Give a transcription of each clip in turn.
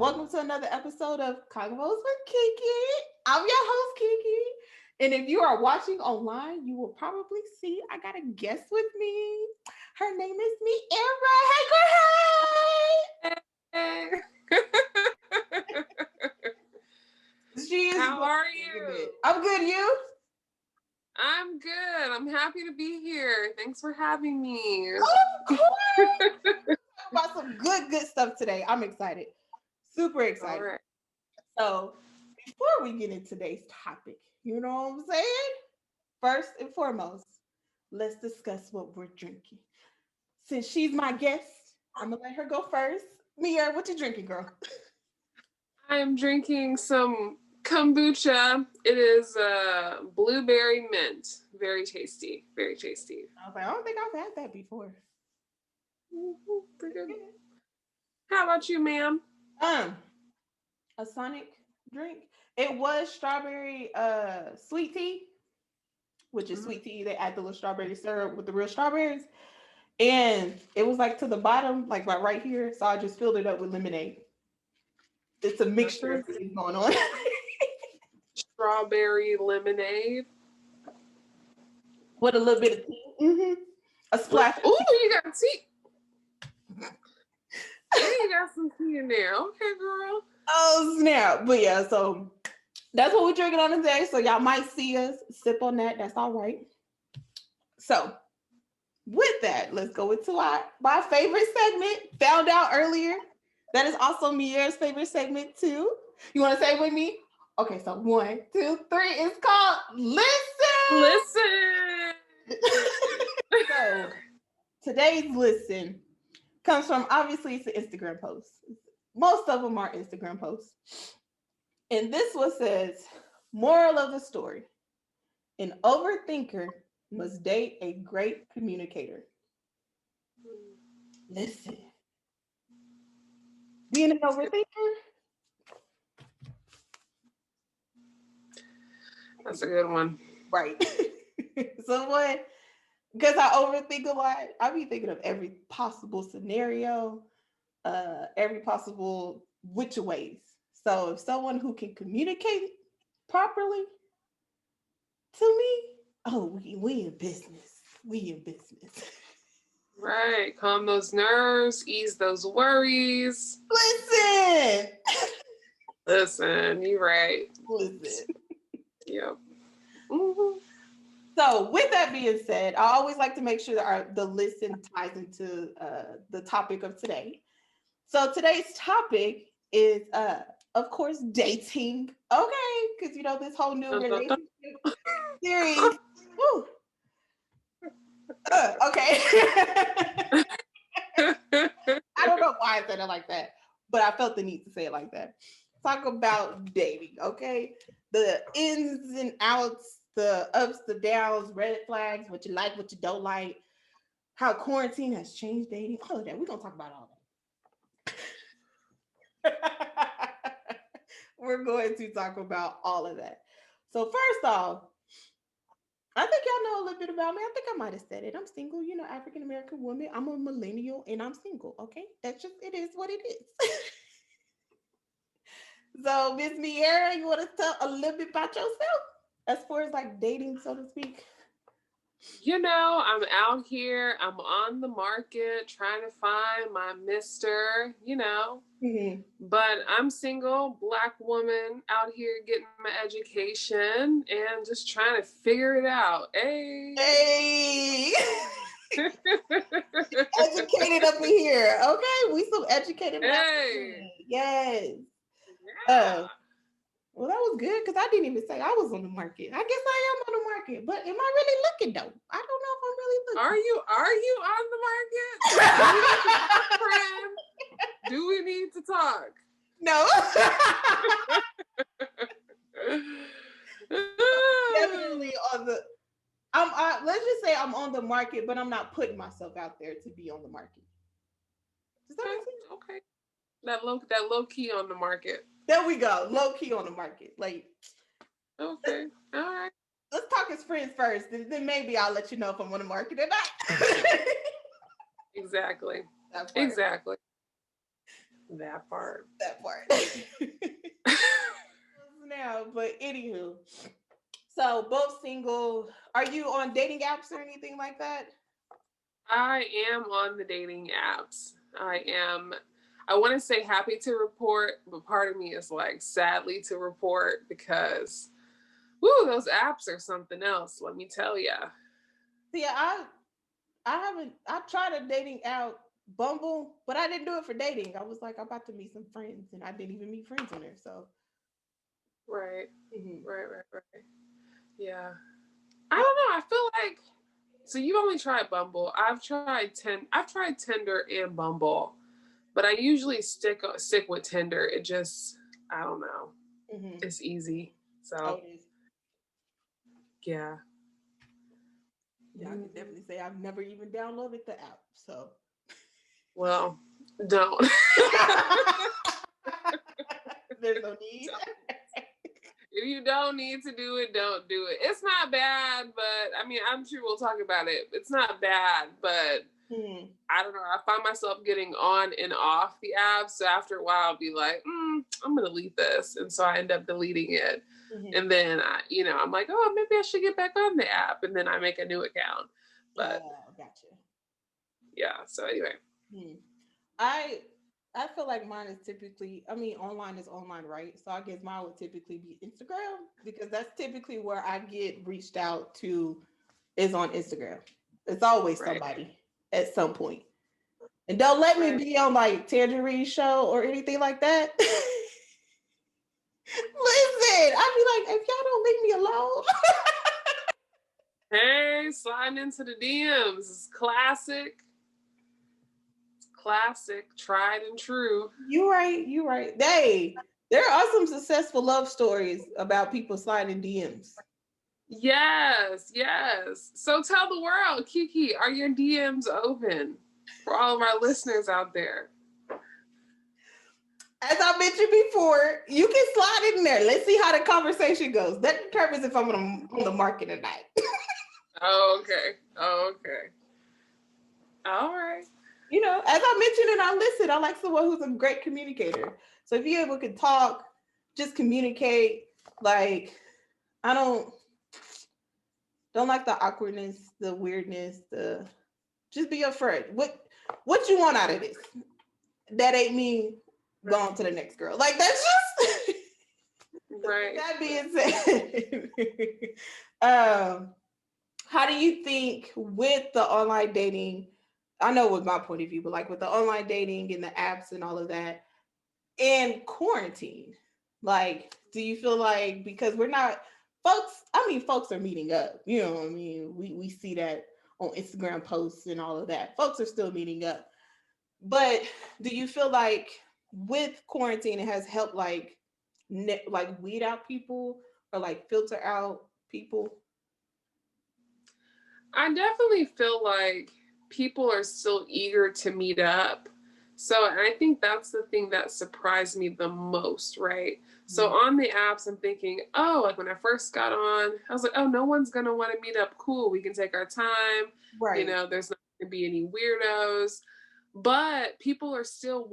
Welcome to another episode of Konvos with Kiki. I'm your host, Kiki. And if you are watching online, you will probably see I got a guest with me. Her name is Miara. Hey, girl, Hey. hey! She is. How are you? I'm good. You? I'm good. I'm happy to be here. Thanks for having me. Of course. About some good stuff today. I'm excited. Super excited. All right. So, before we get into today's topic, you know what I'm saying? First and foremost, let's discuss what we're drinking. Since she's my guest, I'm gonna let her go first. Mia, what you drinking, girl? I'm drinking some kombucha. It is blueberry mint. Very tasty. Very tasty. I was like, I don't think I've had that before. Pretty good. How about you, ma'am? A Sonic drink. It was strawberry sweet tea, which is sweet tea. They add the little strawberry syrup with the real strawberries. And it was like to the bottom, like right here. So I just filled it up with lemonade. It's a mixture of things going on. Strawberry lemonade. With a little bit of tea. Mm-hmm. A splash. Ooh, you got tea. You got some tea in there. Okay, girl. Oh, snap. But yeah, so that's what we're drinking on today. So y'all might see us sip on that. That's all right. So with that, let's go into my favorite segment. Found out earlier. That is also Mia's favorite segment too. You want to say it with me? Okay, so 1, 2, 3. It's called Listen. So today's listen comes from, obviously it's an Instagram post. Most of them are Instagram posts. And this one says, moral of the story: an overthinker must date a great communicator. Listen. Being an overthinker? That's a good one. Right. So what? Because I overthink a lot, I be thinking of every possible scenario, every possible which ways. So if someone who can communicate properly to me, oh, we in business. We in business. Right. Calm those nerves, ease those worries. Listen, you're right. Listen. Yep. Mm-hmm. So with that being said, I always like to make sure that the listen ties into the topic of today. So today's topic is, of course, dating. Okay, because you know this whole new relationship series. Woo. Okay. I don't know why I said it like that, but I felt the need to say it like that. Talk about dating, okay? The ins and outs, the ups, the downs, red flags, what you like, what you don't like, how quarantine has changed dating, all of that. We're going to talk about all that. We're going to talk about all of that. So first off, I think y'all know a little bit about me. I think I might have said it. I'm single, you know, African-American woman. I'm a millennial and I'm single, okay? That's just, it is what it is. So, Miss Miara, you want to tell a little bit about yourself as far as like dating, so to speak? You know, I'm out here. I'm on the market trying to find my Mr., you know. Mm-hmm. But I'm single, Black woman out here getting my education and just trying to figure it out. Hey. Educated up in here. Okay, we some educated. Hey. Yes. Yeah. Well, that was good because I didn't even say I was on the market. I guess I am on the market, but am I really looking though? I don't know if I'm really looking. Are you on the market? Do we need to talk? No. Definitely on the. Let's just say I'm on the market, but I'm not putting myself out there to be on the market. Does that make sense? Okay. That low key on the market. There we go. Low key on the market. Like, okay. All right. Let's talk as friends first. Then maybe I'll let you know if I'm on the market or not. Exactly. Exactly. That part. That part. Now, but anywho, so both single. Are you on dating apps or anything like that? I am on the dating apps. I want to say happy to report, but part of me is like sadly to report because, woo, those apps are something else. Let me tell you. See, I haven't. I tried a dating app, Bumble, but I didn't do it for dating. I was like, I'm about to meet some friends, and I didn't even meet friends on there. So, Right, mhm. right. Yeah. I don't know. I feel like so you only tried Bumble. I've tried Tinder and Bumble, but I usually stick with Tinder. It just I don't know. Mm-hmm. It's easy. Oh, So it is. yeah. Yeah, I can definitely say I've never even downloaded the app. So, Well, don't. there's no need. If you don't need to do it, don't do it. It's not bad, but I mean, I'm sure we'll talk about it. It's not bad, but I don't know. I find myself getting on and off the app. So after a while, I'll be like, I'm going to delete this. And so I end up deleting it. Mm-hmm. And then, I'm like, oh, maybe I should get back on the app. And then I make a new account. But Gotcha. yeah. So anyway. I I feel like mine is typically, I mean, online is online, right? So I guess mine would typically be Instagram because that's typically where I get reached out to is on Instagram. It's always Right. somebody at some point. And don't let me Right. be on like Tangerine Show or anything like that. Listen, I'd be like, if y'all don't leave me alone. Hey, sliding into the DMs is classic. Classic, tried and true. You're right. You're right. There are some successful love stories about people sliding DMs. Yes. So tell the world, Kiki, are your DMs open for all of our listeners out there? As I mentioned before, you can slide in there. Let's see how the conversation goes. That determines if I'm on the market or not. Okay. All right. You know, as I mentioned, and I listen, I like someone who's a great communicator. So if you able to talk, just communicate. Like, I don't like the awkwardness, the weirdness, the just be upfront. What you want out of this? That ain't me going to the next girl. Like that's just right. That being said, how do you think with the online dating? I know with my point of view, but like with the online dating and the apps and all of that, and quarantine, like, do you feel like because we're not folks? I mean, folks are meeting up. You know, what I mean, we see that on Instagram posts and all of that. Folks are still meeting up, but do you feel like with quarantine it has helped like weed out people or like filter out people? I definitely feel like people are still eager to meet up. So I think that's the thing that surprised me the most, right? So on the apps, I'm thinking, oh, like when I first got on, I was like, oh, no one's going to want to meet up. Cool. We can take our time. Right. There's not going to be any weirdos. But people are still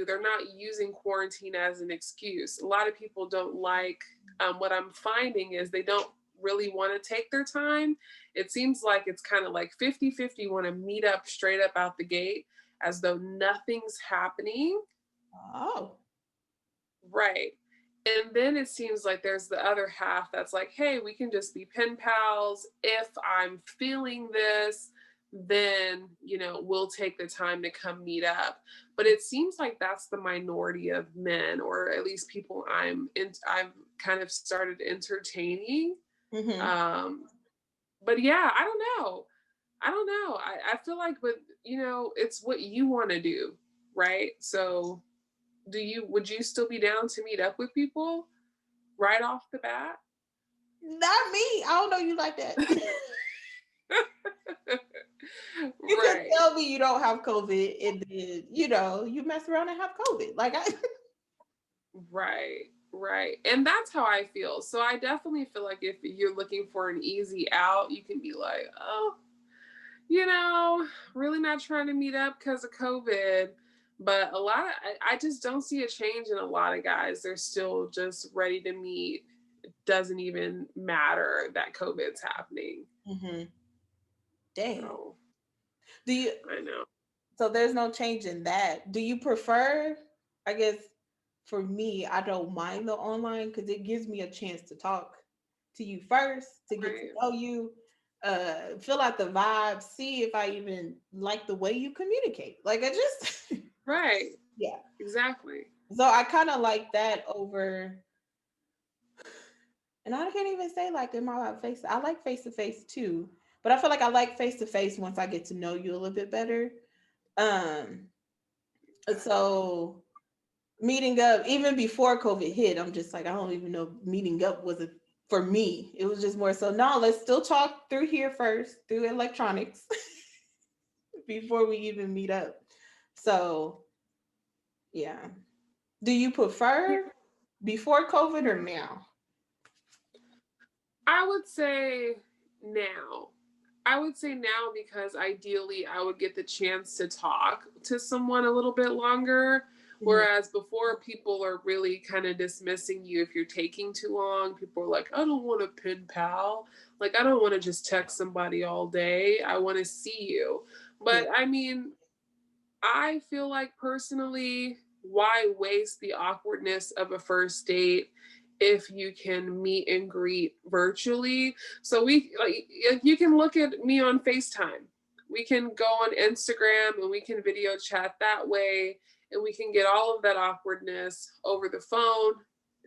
they're not using quarantine as an excuse. A lot of people don't like, what I'm finding is they don't really want to take their time. It seems like it's kind of like 50-50 want to meet up straight up out the gate as though nothing's happening. Oh. Right. And then it seems like there's the other half that's like, hey, we can just be pen pals. If I'm feeling this, then, we'll take the time to come meet up. But it seems like that's the minority of men, or at least people I've kind of started entertaining. Mm-hmm. But yeah, I don't know. I feel like it's what you want to do, right? So would you still be down to meet up with people right off the bat? Not me. I don't know you like that. You just Right. tell me you don't have COVID and then, you mess around and have COVID. Like Right. And that's how I feel. So I definitely feel like if you're looking for an easy out, you can be like, oh, really not trying to meet up because of COVID. But I just don't see a change in a lot of guys. They're still just ready to meet. It doesn't even matter that COVID's happening. Mm-hmm. Dang. So, I know. So there's no change in that. Do you prefer, I guess for me, I don't mind the online because it gives me a chance to talk to you first, to get to know you, feel out the vibe, see if I even like the way you communicate. Like I just Right. Yeah. Exactly. So I kind of like that over, and I can't even say like in my face. I like face to face too, but I feel like I like face to face once I get to know you a little bit better. Um, so meeting up even before COVID hit, I'm just like I don't even know meeting up was a for me. It was just more so no, let's still talk through here first through electronics before we even meet up. So yeah, do you prefer before COVID or now? I would say now. I would say now because ideally I would get the chance to talk to someone a little bit longer. Mhm. Whereas before, people are really kind of dismissing you if you're taking too long. People are like, I don't want to pen pal. Like, I don't want to just text somebody all day. I want to see you. But Yeah. I mean, I feel like personally, why waste the awkwardness of a first date if you can meet and greet virtually? So we like you can look at me on FaceTime. We can go on Instagram and we can video chat that way and we can get all of that awkwardness over the phone,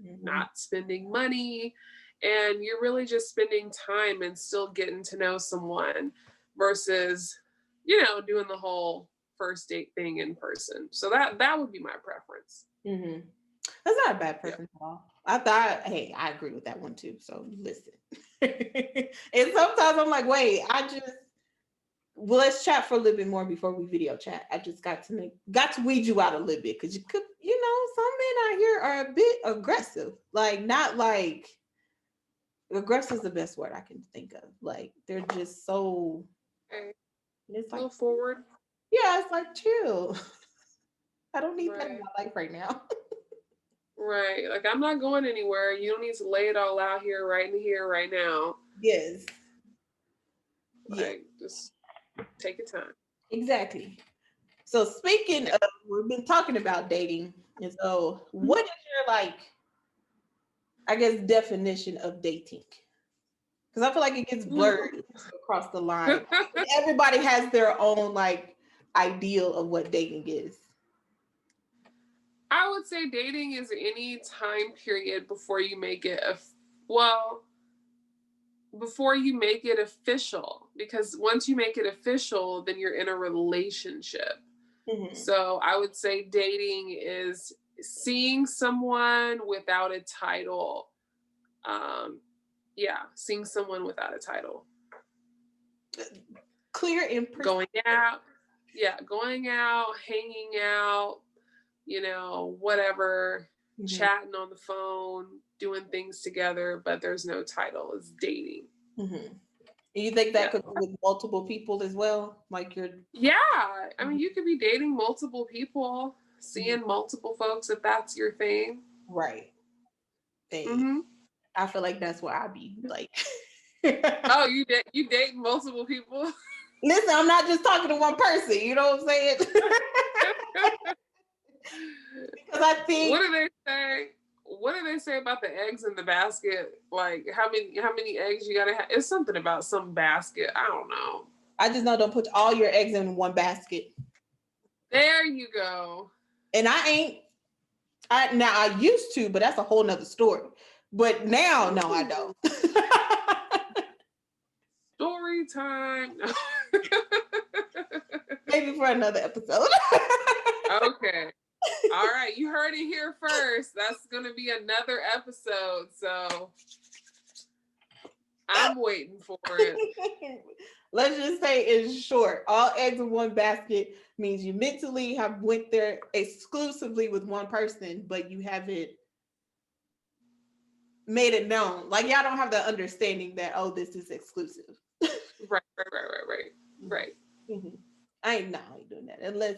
Mhm. not spending money, and you're really just spending time and still getting to know someone versus doing the whole first date thing in person. So that would be my preference. Mhm. That's not a bad Yeah. preference at all. I thought, hey, I agree with that one too. So listen. And sometimes I'm like, wait, well, let's chat for a little bit more before we video chat. I just got to weed you out a little bit because you could, some men out here are a bit aggressive. Like not like aggressive is the best word I can think of. Like they're just so. Okay. It's like, Go forward. yeah, it's like chill. I don't need that in Right. my life right now. Right. Like I'm not going anywhere. You don't need to lay it all out here right in here right now. Yes. Yeah. Like just take your time. Exactly. So speaking Yeah. of, we've been talking about dating, and so Mhm. what is your I guess, definition of dating? Because I feel like it gets Ooh. blurred across the line. Everybody has their own ideal of what dating is. I would say dating is any time period before you make it well, before you make it official, because once you make it official, then you're in a relationship. Mm-hmm. So I would say dating is seeing someone without a title. Um, yeah, seeing someone without a title. Clear and precise. Going out, yeah, going out, hanging out, whatever, Mm-hmm. chatting on the phone, doing things together, but there's no title. It's dating. Mm-hmm. You think that Yeah. could be with multiple people as well? Like you're. Yeah. I mean, you could be dating multiple people, Mhm. seeing multiple folks if that's your thing. Right. They. Mm-hmm. I feel like that's where I be like. Oh, you date multiple people? Listen, I'm not just talking to one person. You know what I'm saying? Because I What think do they say? What do they say about the eggs in the basket? Like how many eggs you gotta have? It's something about some basket. I don't know. I just know don't put all your eggs in one basket. There you go. And I ain't. I used to, but that's a whole nother story. But now, no, I don't. Story time. Maybe for another episode. Okay. All right. You heard it here first. That's going to be another episode. So I'm waiting for it. Let's just say in short, all eggs in one basket means you mentally have went there exclusively with one person, but you haven't made it known. Like y'all don't have the understanding that, oh, this is exclusive. Right. Mm-hmm. I ain't doing that unless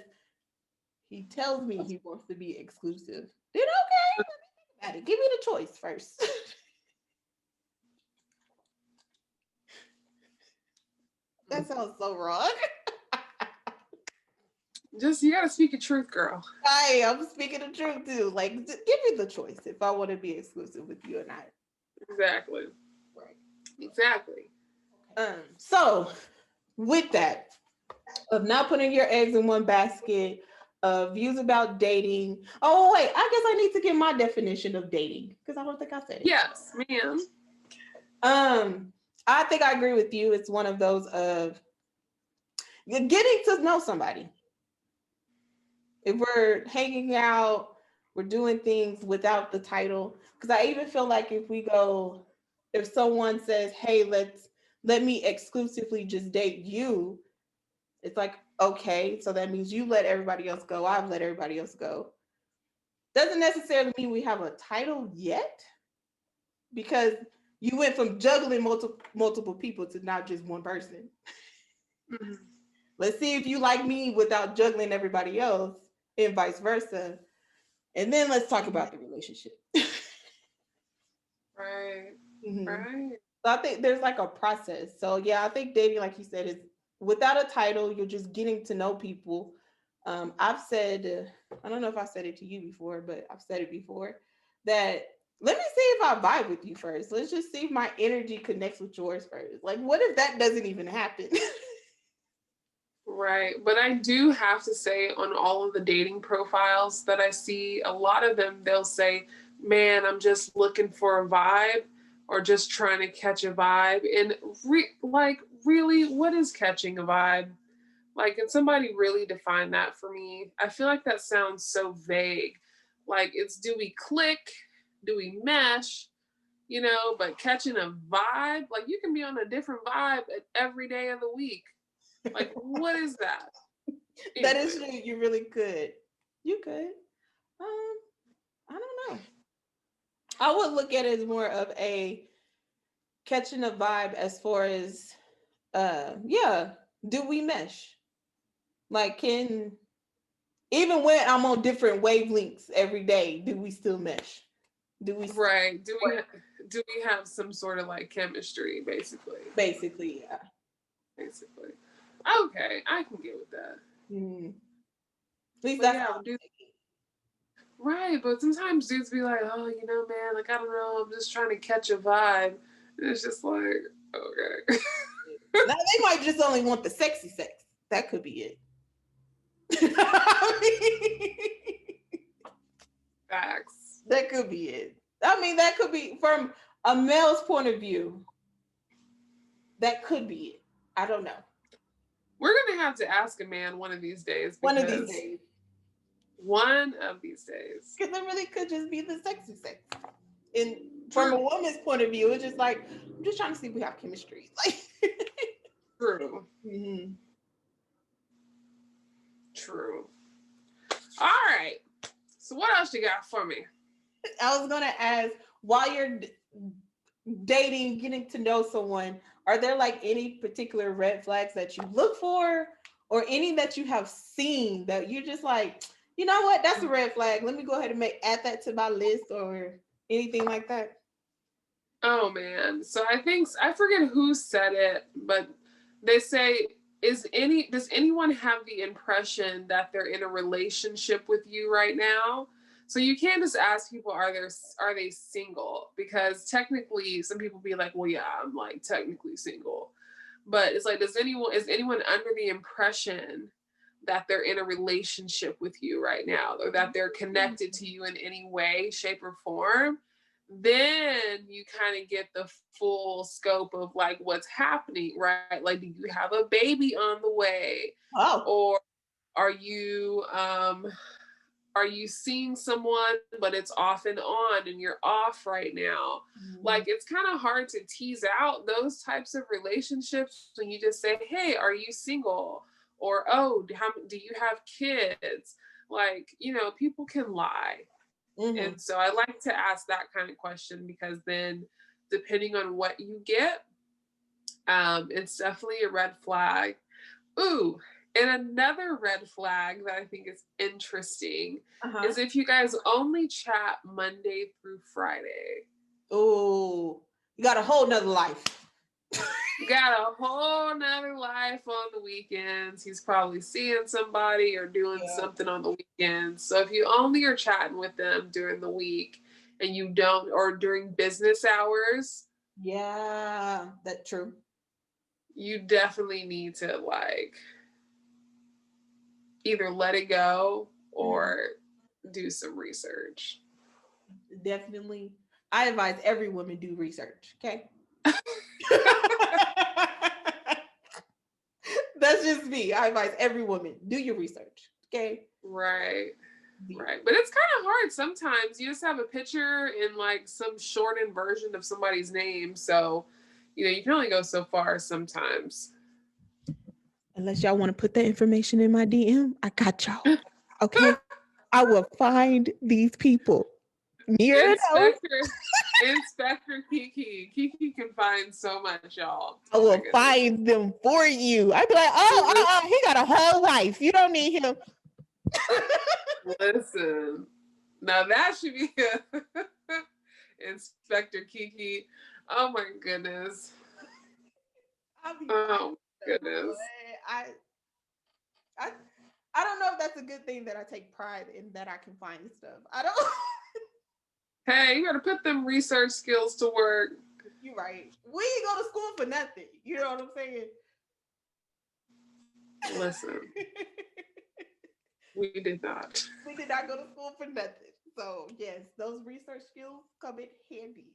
He tells me he wants to be exclusive. Then okay, let me think about it. Give me the choice first. That sounds so wrong. Just, you gotta speak your truth, girl. I'm speaking the truth too. Like, give me the choice if I want to be exclusive with you or not. Exactly. Right. Exactly. So with that, of not putting your eggs in one basket, of views about dating. Oh wait, I guess I need to get my definition of dating because I don't think I said it. Yes, ma'am. I think I agree with you. It's one of those of getting to know somebody. If we're hanging out, we're doing things without the title. Because I even feel like if someone says, "Hey, let me exclusively just date you," it's like, okay, so that means you let everybody else go. I've let everybody else go. Doesn't necessarily mean we have a title yet, because you went from juggling multiple people to not just one person. Mm-hmm. Let's see if you like me without juggling everybody else, and vice versa. And then let's talk about the relationship. Right. Mm-hmm. Right. So I think there's like a process. So yeah, I think dating, like you said, is without a title. You're just getting to know people. I've said, I don't know if I said it to you before, but I've said it before, that let me see if I vibe with you first. Let's just see if my energy connects with yours first. Like, what if that doesn't even happen? Right. But I do have to say, on all of the dating profiles that I see, a lot of them, they'll say, man, I'm just looking for a vibe, or just trying to catch a vibe. And really, what is catching a vibe? Like, can somebody really define that for me? I feel like that sounds so vague. Like, it's, do we click? Do we mesh? But catching a vibe, like, you can be on a different vibe every day of the week. Like, what is that? Anyway. That is true. You really could. You could. I don't know. I would look at it as more of a catching a vibe as far as, do we mesh? Like, even when I'm on different wavelengths every day, do we still mesh? Do we do we have some sort of like chemistry, basically? Basically, yeah. Basically. Okay, I can get with that. Mm-hmm. At least that's how dude. Right, but sometimes dudes be like, oh, man, like, I don't know, I'm just trying to catch a vibe. And it's just like, okay. Now, they might just only want the sexy sex. That could be it. Facts. That could be it. I mean, that could be, from a male's point of view, that could be it. I don't know. We're going to have to ask a man one of these days. One of these days. One of these days. Because it really could just be the sexy sex. And from a woman's point of view, it's just like, I'm just trying to see if we have chemistry. Like, True. Mm-hmm. True. All right. So what else you got for me? I was going to ask, while you're dating, getting to know someone, are there like any particular red flags that you look for, or any that you have seen that you're just like, you know what, that's a red flag, let me go ahead and add that to my list, or anything like that? Oh man. So I forget who said it, but they say, does anyone have the impression that they're in a relationship with you right now? So you can't just ask people, are they single? Because technically some people be like, well, yeah, I'm like technically single. But it's like, is anyone under the impression that they're in a relationship with you right now, or that they're connected to you in any way, shape, or form? Then you kind of get the full scope of like what's happening, right? Like, do you have a baby on the way? Oh. Or are you seeing someone, but it's off and on and you're off right now? Mm-hmm. Like, it's kind of hard to tease out those types of relationships when you just say, hey, are you single? Or, oh, do you have kids? Like, people can lie. Mm-hmm. And so I like to ask that kind of question, because then depending on what you get, it's definitely a red flag. Ooh, And another red flag that I think is interesting Uh-huh. is if you guys only chat Monday through Friday. Oh, you got a whole nother life. Got a whole nother life on the weekends. He's probably seeing somebody or doing something on the weekends. So if you only are chatting with them during the week and you don't, or during business hours. Yeah, that's true. You definitely need to like either let it go or do some research. Definitely. I advise every woman do research. Okay. That's just me. I advise every woman do your research. Okay. Right. Right. But it's kind of hard sometimes. You just have a picture in like some shortened version of somebody's name. So, you can only go so far sometimes. Unless y'all want to put that information in my DM, I got y'all. Okay. I will find these people. Inspector Kiki. Kiki can find so much, y'all. I will find them for you. I'd be like, he got a whole wife. You don't need him. Listen, now that should be Inspector Kiki. Oh my goodness. Oh goodness. I don't know if that's a good thing that I take pride in that I can find stuff. I don't. Hey, you gotta put them research skills to work. You're right. We ain't go to school for nothing. You know what I'm saying? Listen. We did not. We did not go to school for nothing. So yes, those research skills come in handy.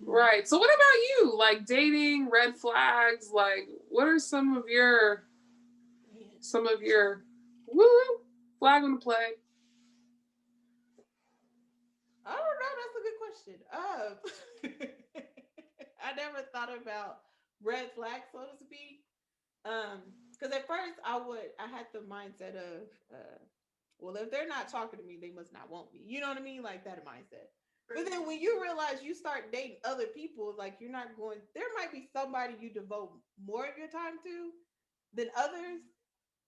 Right. So what about you? Like dating, red flags, like what are some of your woo flag on the play? I don't know. That's a good question. I never thought about red flags, so to speak. Because at first I had the mindset of, well, if they're not talking to me, they must not want me. You know what I mean? Like that mindset. But then when you realize you start dating other people, like there might be somebody you devote more of your time to than others.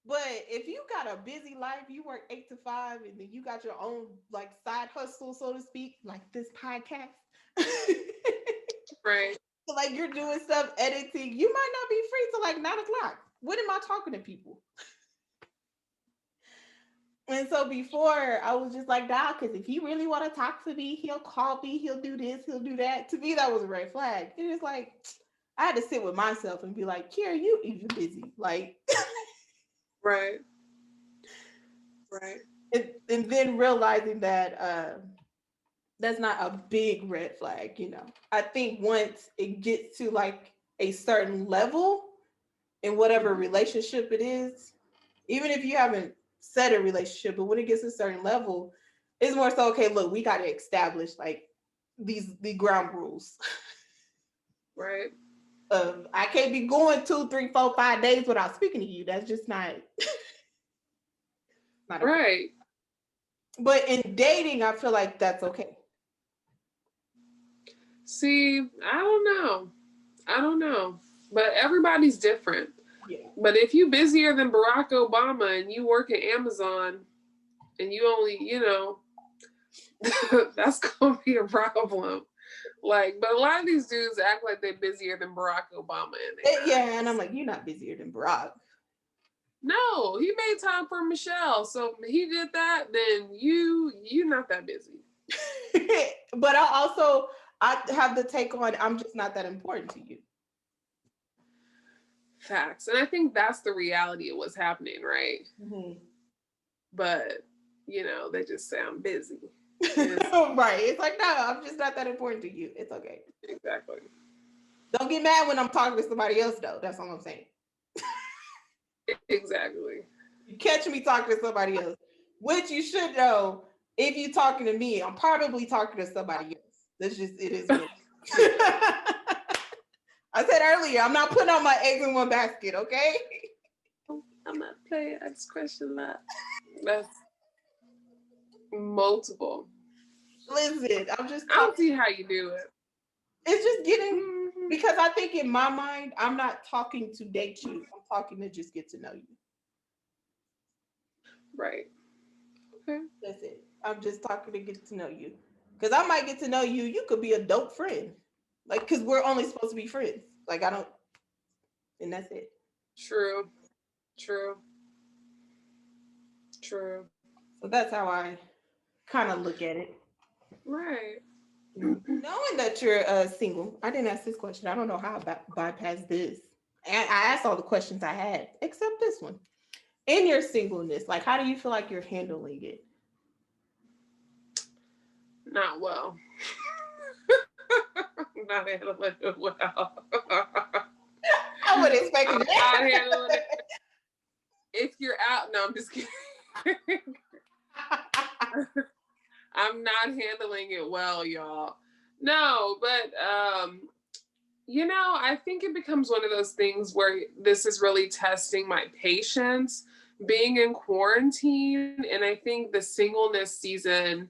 But if you got a busy life, you work 8 to 5, and then you got your own like side hustle, so to speak, like this podcast. Right. Like you're doing stuff, editing, you might not be free till like 9 o'clock. When am I talking to people? And so before I was just like, nah, because if he really want to talk to me, he'll call me, he'll do this, he'll do that. To me, that was a red flag. It was like I had to sit with myself and be like, Kiara, you even busy. Like right. And then realizing that that's not a big red flag, I think once it gets to like a certain level in whatever relationship it is, even if you haven't set a relationship, but when it gets to a certain level, it's more so, okay, look, we got to establish like the ground rules. Right. I can't be going 2, 3, 4, 5 days without speaking to you. That's just not right. But in dating, I feel like that's okay. See, I don't know. But everybody's different. Yeah. But if you busier than Barack Obama and you work at Amazon and you only, that's gonna be a problem. Like, but a lot of these dudes act like they're busier than Barack Obama. And I'm like, you're not busier than Barack. No, he made time for Michelle. So he did that, then you're not that busy. But I have the take on, I'm just not that important to you. Facts. And I think that's the reality of what's happening, right? Mm-hmm. But, they just say I'm busy. Right. It's like, no, I'm just not that important to you. It's okay. Exactly. Don't get mad when I'm talking to somebody else, though. That's all I'm saying. Exactly. You catch me talking to somebody else, which you should know. If you're talking to me, I'm probably talking to somebody else. That's just, it is. I said earlier, I'm not putting all my eggs in one basket, okay? I'm not playing. I just question that. That's multiple. Listen, I don't see how you do it. It's just getting, because I think in my mind, I'm not talking to date you. I'm talking to just get to know you. Right. Okay. That's it. I'm just talking to get to know you. Because I might get to know you. You could be a dope friend. Like, because we're only supposed to be friends. Like, I don't, and that's it. True. True. True. So that's how I kind of look at it. Right. Knowing that you're single, I didn't ask this question. I don't know how I bypassed this. And I asked all the questions I had, except this one. In your singleness, like, how do you feel like you're handling it? Not well. Not handling it well. I would expect I'm that. not handling it. If you're out, no, I'm just kidding. I'm not handling it well, y'all. No, but I think it becomes one of those things where this is really testing my patience being in quarantine. And I think the singleness season,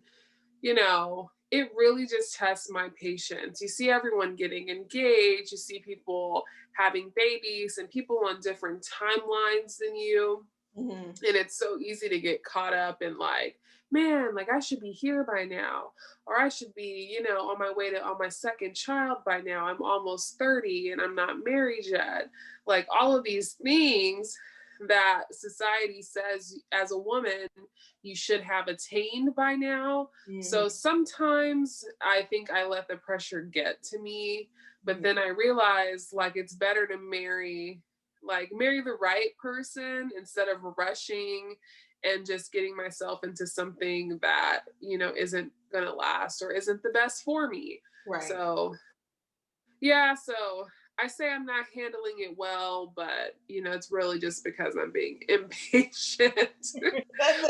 it really just tests my patience. You see everyone getting engaged, you see people having babies and people on different timelines than you. Mm-hmm. And it's so easy to get caught up in like, man, like I should be here by now, or I should be, on my way on my second child by now. I'm almost 30 and I'm not married yet. Like all of these things that society says as a woman you should have attained by now. Mm-hmm. So sometimes I think I let the pressure get to me, but then I realize like it's better to marry the right person instead of rushing and just getting myself into something that, isn't gonna last or isn't the best for me. Right. So I say I'm not handling it well, but it's really just because I'm being impatient.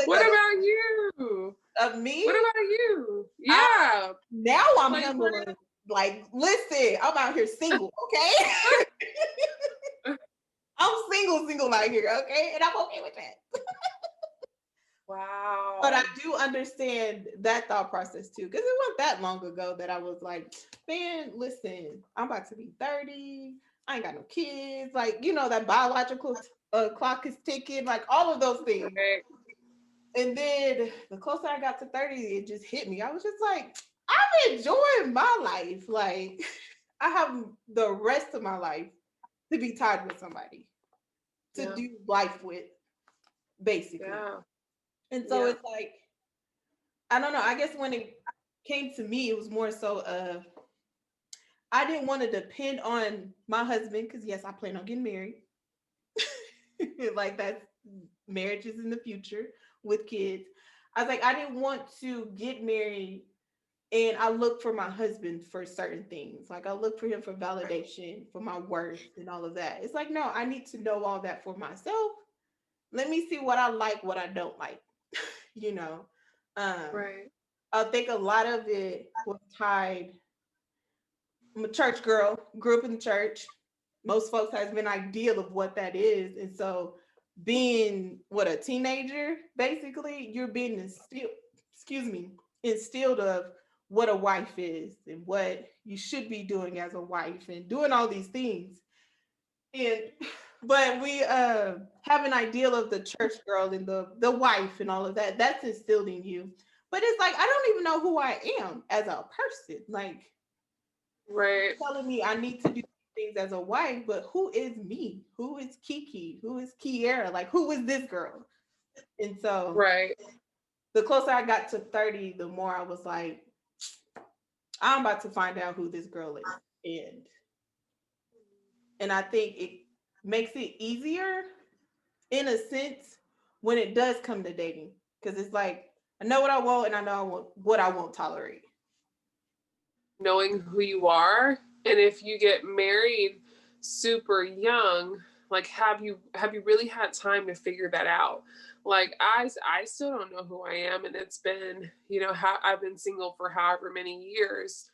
What about you? Me? What about you? Yeah. Now I'm handling. Like, listen, I'm out here single, okay? I'm single out here, okay? And I'm okay with that. Wow. But I do understand that thought process too, because it wasn't that long ago that I was like, man, listen, I'm about to be 30. I ain't got no kids. Like, that biological clock is ticking, like all of those things. Okay. And then the closer I got to 30, it just hit me. I was just like, I'm enjoying my life. Like, I have the rest of my life to be tied with somebody, to do life with, basically. Yeah. And so it's like, I don't know. I guess when it came to me, it was more so of, I didn't want to depend on my husband because, yes, I plan on getting married. Like, that's marriage is in the future with kids. I was like, I didn't want to get married and I look for my husband for certain things. Like, I look for him for validation, for my worth and all of that. It's like, no, I need to know all that for myself. Let me see what I like, what I don't like, Right. I think a lot of it was tied. I'm a church girl, grew up in the church. Most folks has been ideal of what that is. And so being a teenager, basically, you're being instilled of what a wife is and what you should be doing as a wife and doing all these things. But we have an ideal of the church girl and the wife and all of that. That's instilled in you. But it's like, I don't even know who I am as a person. Like, right, telling me I need to do things as a wife, but who is me? Who is Kiki? Who is Kiara? Like, who is this girl? And so, right, the closer I got to 30, the more I was like, I'm about to find out who this girl is. And I think it makes it easier in a sense when it does come to dating, because it's like, I know what I want and I know what I won't tolerate. Knowing who you are, and if you get married super young, like have you really had time to figure that out? Like I still don't know who I am, and it's been, I've been single for however many years,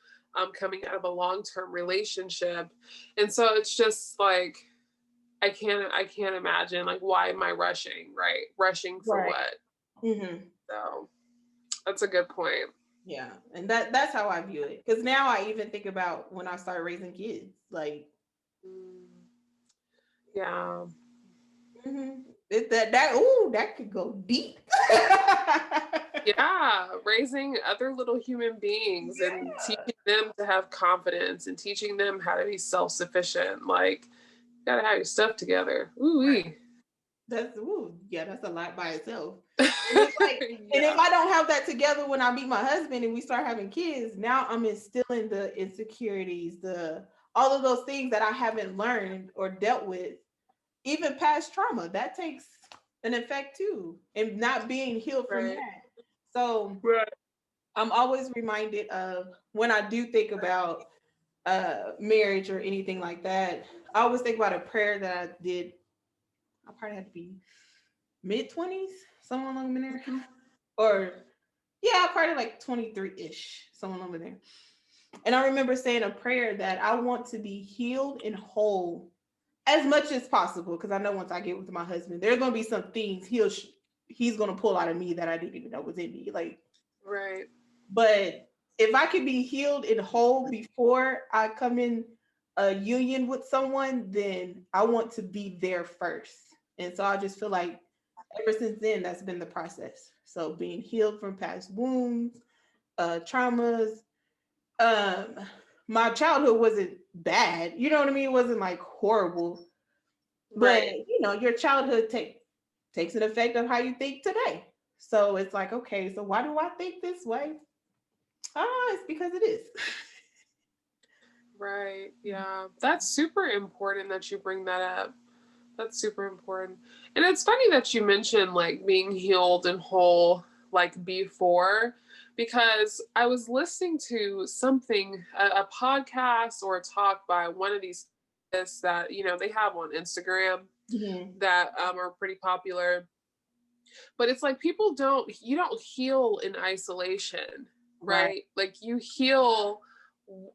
coming out of a long-term relationship, and so it's just like I can't imagine, like, why am I rushing, right? Rushing for right. What? Mm-hmm. So that's a good point. Yeah, and that's how I view it. Because now I even think about when I start raising kids, like, yeah, mm-hmm. That could go deep. Yeah, raising other little human beings and teaching them to have confidence and teaching them how to be self-sufficient. Like, you gotta have your stuff together. Ooh-wee. That's that's a lot by itself. And it's like, and if I don't have that together when I meet my husband and we start having kids, now I'm instilling the insecurities, all of those things that I haven't learned or dealt with, even past trauma. That takes an effect too, and not being healed from that. So I'm always reminded of when I do think about marriage or anything like that. I always think about a prayer that I did. I probably had to be mid-20s, somewhere along in there. Or yeah, probably like 23-ish, somewhere along in there. And I remember saying a prayer that I want to be healed and whole as much as possible. Because I know once I get with my husband, there's gonna be some things he's gonna pull out of me that I didn't even know was in me. Like, right. But if I could be healed and whole before I come in a union with someone, then I want to be there first. And so I just feel like ever since then, that's been the process. So being healed from past wounds, traumas. Um, my childhood wasn't bad. You know what I mean? It wasn't like horrible. But your childhood takes an effect of how you think today. So it's like, okay, so why do I think this way? It's because it is. Right. Yeah. That's super important that you bring that up. That's super important. And it's funny that you mentioned like being healed and whole like before, because I was listening to something, a podcast or a talk by one of these that, they have on Instagram that are pretty popular. But it's like you don't heal in isolation, right? Like you heal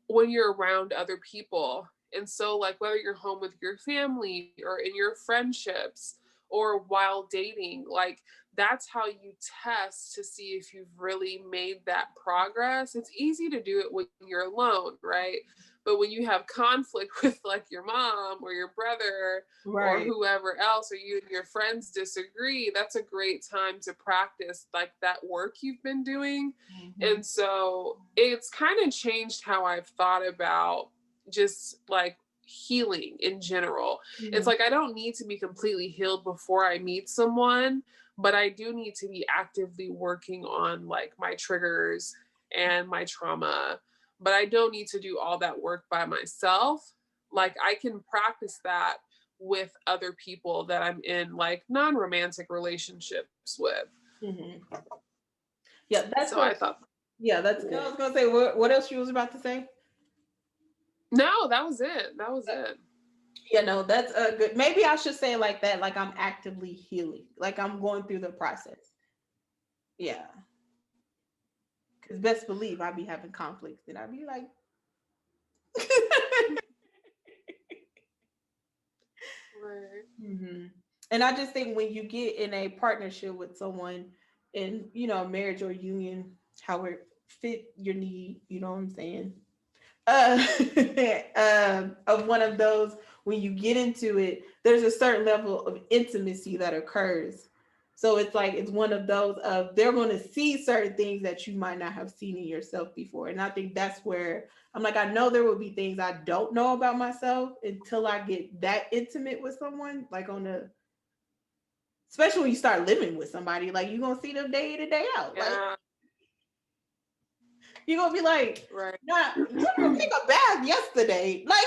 when you're around other people. And so like whether you're home with your family or in your friendships or while dating, like that's how you test to see if you've really made that progress. It's easy to do it when you're alone, right? But when you have conflict with like your mom or your brother or whoever else, or you and your friends disagree, that's a great time to practice like that work you've been doing. And so it's kind of changed how I've thought about just like healing in general. It's like I don't need to be completely healed before I meet someone, but I do need to be actively working on like my triggers and my trauma. But I don't need to do all that work by myself. Like I can practice that with other people that I'm in like non-romantic relationships with. Yeah, that's so I thought. Yeah, that's good. I was gonna say what else you was about to say? No, that was it. Yeah, no, that's good. Maybe I should say like that, like I'm actively healing, like I'm going through the process. Yeah. Because best believe I'd be having conflicts and I'd be like, And I just think when you get in a partnership with someone in, marriage or union, how it fit your need, you know what I'm saying? Of one of those, when you get into it, there's a certain level of intimacy that occurs. So it's like it's one of those of they're going to see certain things that you might not have seen in yourself before. And I think that's where I'm like, I know there will be things I don't know about myself until I get that intimate with someone, like especially when you start living with somebody, like you're gonna see them day in and day out. Like you're gonna be like, nah, you didn't take a bath yesterday. Like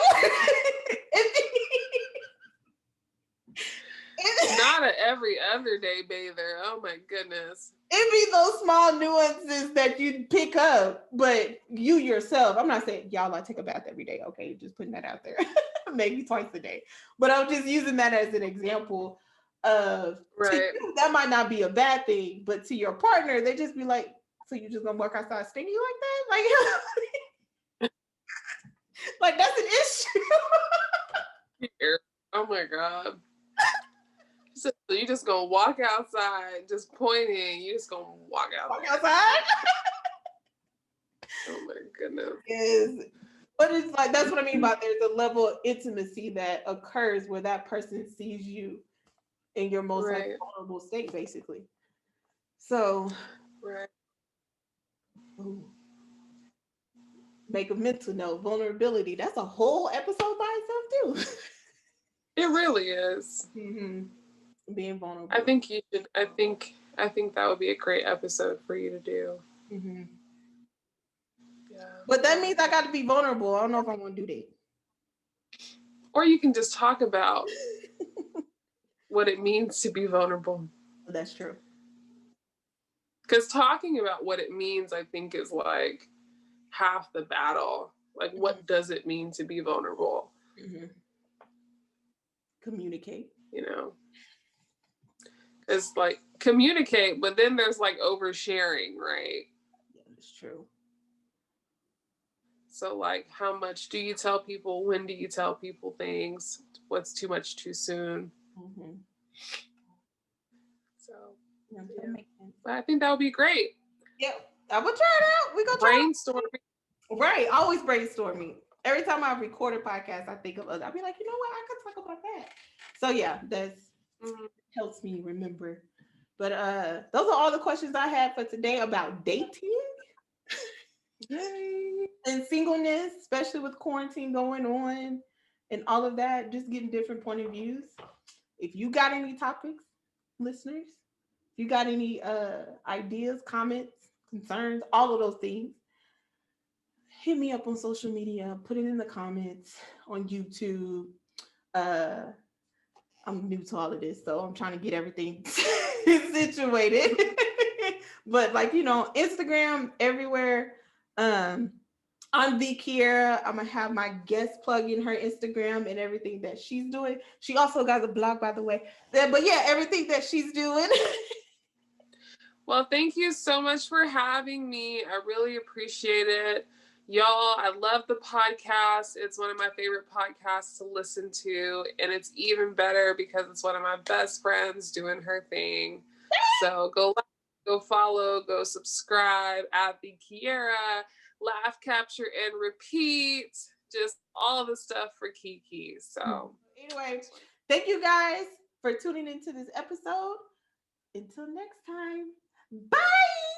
not an every other day bather. Oh my goodness. It'd be those small nuances that you pick up, but you yourself, I'm not saying y'all I take a bath every day. Okay, just putting that out there. Maybe twice a day. But I'm just using that as an example of to you, that might not be a bad thing, but to your partner, they just be like, so you just gonna walk outside stinky like that? Like, like that's an issue. Oh my God. So you just gonna walk outside, just pointing. You just gonna walk outside. Oh my goodness. Yes. But it's like that's what I mean by there's a level of intimacy that occurs where that person sees you in your most like vulnerable state, basically. So, ooh, make a mental note. Vulnerability. That's a whole episode by itself too. It really is. Being vulnerable. I think you should. I think that would be a great episode for you to do. Yeah. But that means I got to be vulnerable. I don't know if I want to do that. Or you can just talk about what it means to be vulnerable. That's true. Because talking about what it means, I think, is like half the battle. Like, what does it mean to be vulnerable? Communicate. You know? It's like communicate, but then there's like oversharing, right? Yeah, that's true. So, like, how much do you tell people? When do you tell people things? What's too much too soon? So, yeah. But I think that would be great. Yep, I will try it out. We gonna brainstorm. Right, always brainstorming. Every time I record a podcast, I think of other. I'll be like, you know what, I could talk about that. So yeah, that's helps me remember. But those are all the questions I had for today about dating. Yay! And singleness, especially with quarantine going on and all of that, just getting different point of views. If you got any topics, listeners, if you got any ideas, comments, concerns, all of those things, hit me up on social media, put it in the comments on YouTube. I'm new to all of this, so I'm trying to get everything situated. But like, you know, Instagram, everywhere. I'm the Kiara. I'm gonna have my guest plug in her Instagram and everything that she's doing. She also got a blog, by the way. But yeah, everything that she's doing. Well, thank you so much for having me. I really appreciate it. Y'all, I love the podcast. It's one of my favorite podcasts to listen to. And it's even better because it's one of my best friends doing her thing. So go like, go follow, go subscribe at the Kiara. Laugh, capture, and repeat. Just all the stuff for Kiki. So anyway, thank you guys for tuning into this episode. Until next time, bye.